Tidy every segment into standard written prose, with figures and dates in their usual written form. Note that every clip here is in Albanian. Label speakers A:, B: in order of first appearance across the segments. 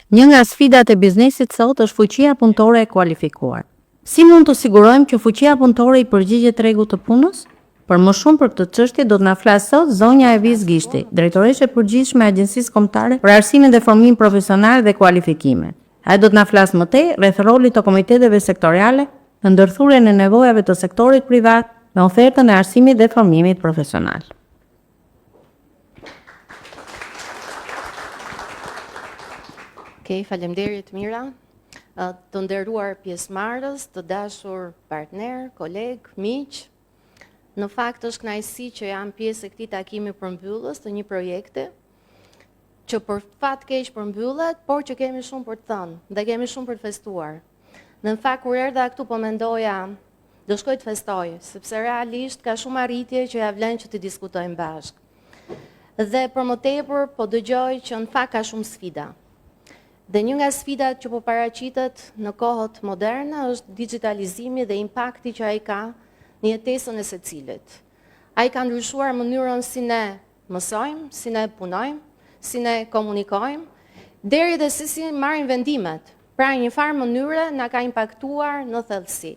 A: Një nga sfidat e biznesit sot është fuqia punëtore e kualifikuar. Si mund të sigurojmë që fuqia punëtore i përgjigjet tregut të punës? Për më shumë për këtë çështje do të na flasë sot zonja Evis Gishti, drejtoreshe e përgjithshme e Agjencisë Kombëtare për Arsimin dhe Formimin Profesional dhe Kualifikimin. Ai do të na flasë më tej rreth rolit të komiteteve sektoriale në ndërthurjen e nevojave të sektorit privat në ofertën e arsimit dhe formimit profesional.
B: Faleminderit Mira, të nderuar pjesëmarrës, të dashur partner, koleg, miq. Në fakt është kënaqësi që jam pjesë e këtij takimi përmbyllës të një projekti që për fat keq përmbyllet, por që kemi shumë për të thënë dhe kemi shumë për të festuar. Në fakt kur erdha këtu po mendoja do shkoj të festoj, sepse realisht ka shumë arritje që ja vlen që të diskutojmë bashkë. Dhe për më tepër po dëgjoj që në fakt ka shumë sfida. Dhe një nga sfidat që po paraqitet në kohët moderne është digitalizimi dhe impakti që ai ka në jetesën e secilit. Ai ka ndryshuar mënyrën si ne mësojmë, si ne punojmë, si ne komunikojmë, deri dhe si marrim vendimet. Pra një farë mënyre na ka impaktuar në thellësi.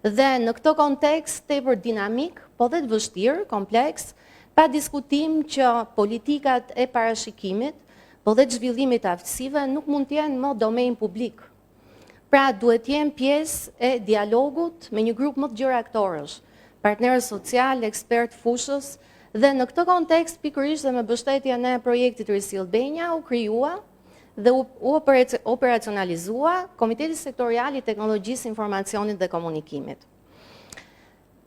B: Dhe në këtë kontekst tepër dinamik, po dhe të vështirë, kompleks, pa diskutim që politikat e parashikimit, po dhe të zhvillimit të aftësive nuk mund të jenë më domen publik. Pra duhet jenë pjesë e dialogut me një grup më të gjerë aktorësh, partnerë social, ekspert fushës, dhe në këtë kontekst pikërisht dhe me mbështetjen e projektit Risil Benja u krijua dhe u operacionalizua Komiteti Sektorial i Teknologjisë, Informacionit dhe Komunikimit.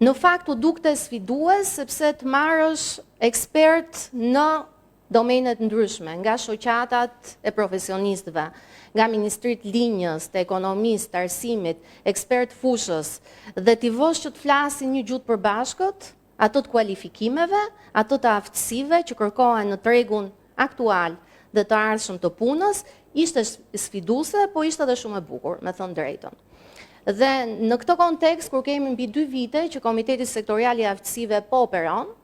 B: Në fakt u dukte sfidues sepse të marrësh ekspert në domenet ndryshme, nga shoqatat e profesionistëve, nga ministrit linjës, të ekonomisë, të arsimit, ekspert fushës, dhe t'i vësh që të flasin një gjuhë përbashkët, ato të kualifikimeve, ato të aftësive që kërkohen në tregun aktual dhe të ardhshëm të punës, ishte sfiduese, po ishte edhe shumë e bukur, me thënë drejtën. Dhe në këtë kontekst, kur kemi mbi 2 vite që Komiteti Sektorial i Aftësive po operon,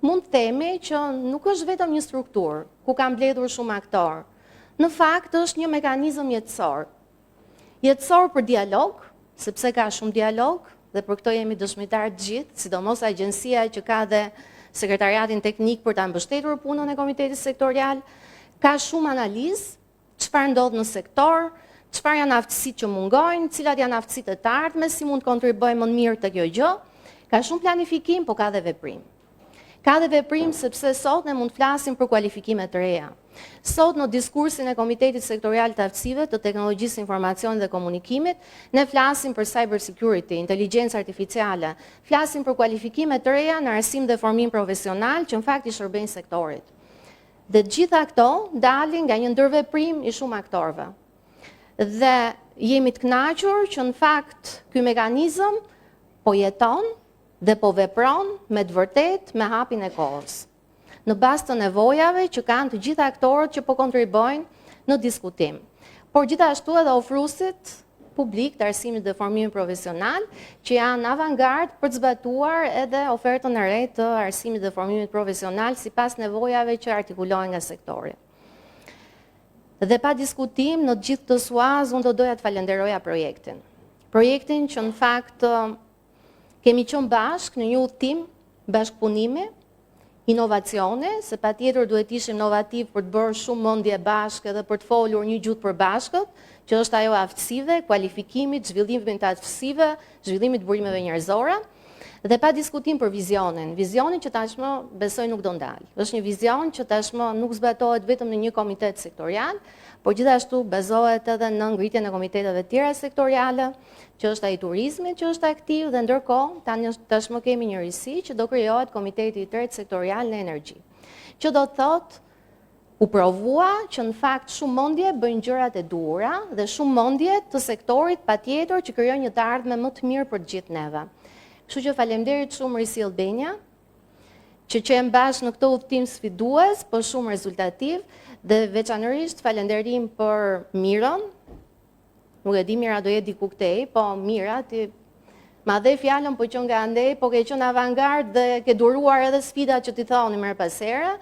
B: mund të themi që nuk është vetëm një strukturë ku ka mbledhur shumë aktorë. Në fakt është një mekanizëm jetësor. Jetësor për dialog, sepse ka shumë dialog, dhe për këto jemi dëshmitar të gjithë, sidomos agjencia që ka dhe sekretariatin teknik për ta mbështetur punën e Komitetit Sektorial, ka shumë analizë, çfarë ndodh në sektor, çfarë janë aftësitë që mungojnë, cilat janë aftësitë e të ardhme, si mund të kontribuojmë më mirë te kjo gjë. Ka shumë planifikim, po ka dhe veprim. Ka dhe veprim sepse sot ne mund të flasim për kualifikime të reja. Sot në diskursin e Komitetit Sektorial të Aftësive të Teknologjisë, Informacionit dhe Komunikimit, ne flasim për cyber security, inteligjencë artificiale, flasim për kualifikime të reja në arsim dhe formim profesional që në fakt i shërbejnë sektorit. Dhe gjitha këto dalin nga një ndërveprim i shumë aktorëve. Dhe jemi të kënaqur që në fakt ky mekanizëm po jeton dhe po vepron me të vërtet me hapin e kohës, në bazë të nevojave që kanë të gjitha aktorët që po kontribuojnë në diskutim. Por gjithashtu edhe ofruesit publik të arsimit dhe formimit profesional që janë avangard për të zbatuar edhe ofertën e re të arsimit dhe formimit profesional sipas nevojave që artikulohen nga sektori. Dhe pa diskutim në gjithë të suaz, unë do doja të falenderoja projektin. Projektin që në fakt kemi qenë bashkë në një udhtim bashkëpunimi, inovacione, se patjetër duhet ishim inovativ për të bërë shumë mendje bashkë edhe për të folur një gjuhë përbashkët, që është ajo aftësive, kualifikimit, zhvillimit të aftësive, zhvillimit të burimeve njerëzore, dhe pa diskutim për vizionin. Vizionin që tashmë besoj nuk do ndalë. Është një vizion që tashmë nuk zbatohet vetëm në një komitet sektorial, por gjithashtu bazohet edhe në ngritjen e komiteteve tjera sektoriale, që është ai turizmit që është aktiv dhe ndërkohë tashmë kemi një risi që do krijohet komiteti i tretë sektorial në energji. Që do të thotë u provua që në fakt shumë mendje bëjnë gjërat e duhura dhe shumë mendje të sektorit patjetër që krijojnë një të ardhme më të mirë për të gjithë neve. Kështu që faleminderit shumë Risil Benja, që qenë bashkë në këtë udhtim sfidues, por shumë rezultativ, dhe veçanërisht falenderim për Mirën. Nuk e di Mira do jetë diku këtej, po Mira ti ma dhe fjalën po qenë nga andej, po ke qenë avangard dhe ke duruar edhe sfidat që ti thoni më pas here.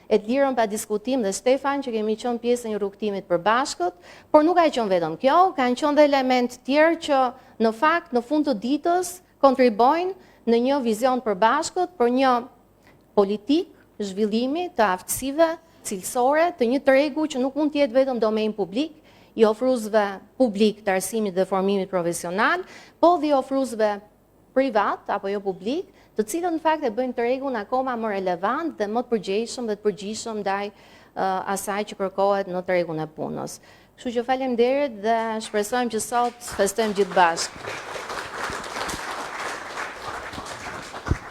B: e të lirën pa diskutim dhe Stefan që kemi qenë pjesë e një rrugtimit përbashkët, por nuk ka qenë vetëm kjo, kanë qenë dhe element tjerë që në fakt në fund të ditës kontribojnë në një vizion përbashkët për një politik zhvillimi të aftësive cilësore të një tregu që nuk mund të jetë vetëm domen publik, i ofruesve publik të arsimit dhe formimit profesional, po dhe i ofruesve privat apo jo publik, të cilët në fakt e bëjnë tregun akoma më relevant dhe më të përgjegjshëm dhe të përgjithshëm ndaj asaj që kërkohet në tregun e punës. Kështu që faleminderit dhe shpresojmë që sot festojmë gjithë bashkë.